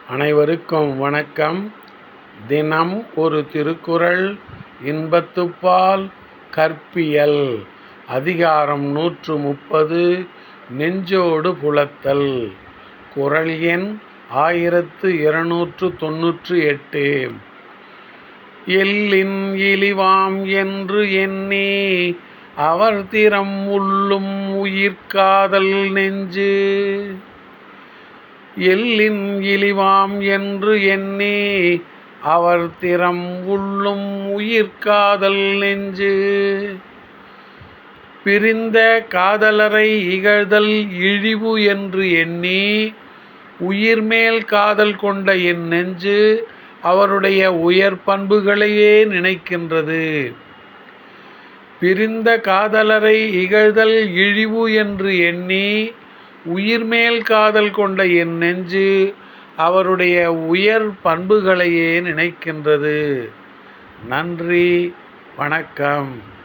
அனைவருக்கும் வணக்கம். தினம் ஒரு திருக்குறள். இன்பத்துப்பால் கற்பியல். அதிகாரம் 130. நெஞ்சோடு புலத்தல். குறள் எண் 1298. எல்லின் இழிவாம் என்று எண்ணி அவர் திறம் உள்ளும் உயிர்காதல் நெஞ்சு. எல்லின் இழிவாம் என்று எண்ணி அவர் திறம் உள்ளும் உயிர்காதல் நெஞ்சு. பிரிந்த காதலரை இகழ்தல் இழிவு என்று எண்ணி உயிர்மேல் காதல் கொண்ட என் நெஞ்சு அவருடைய உயர் பண்புகளையே நினைக்கின்றது. பிரிந்த காதலரை இகழ்தல் இழிவு என்று எண்ணி உயிர்மேல் காதல் கொண்ட என் நெஞ்சு அவருடைய உயர் பண்புகளையே நினைக்கின்றது. நன்றி, வணக்கம்.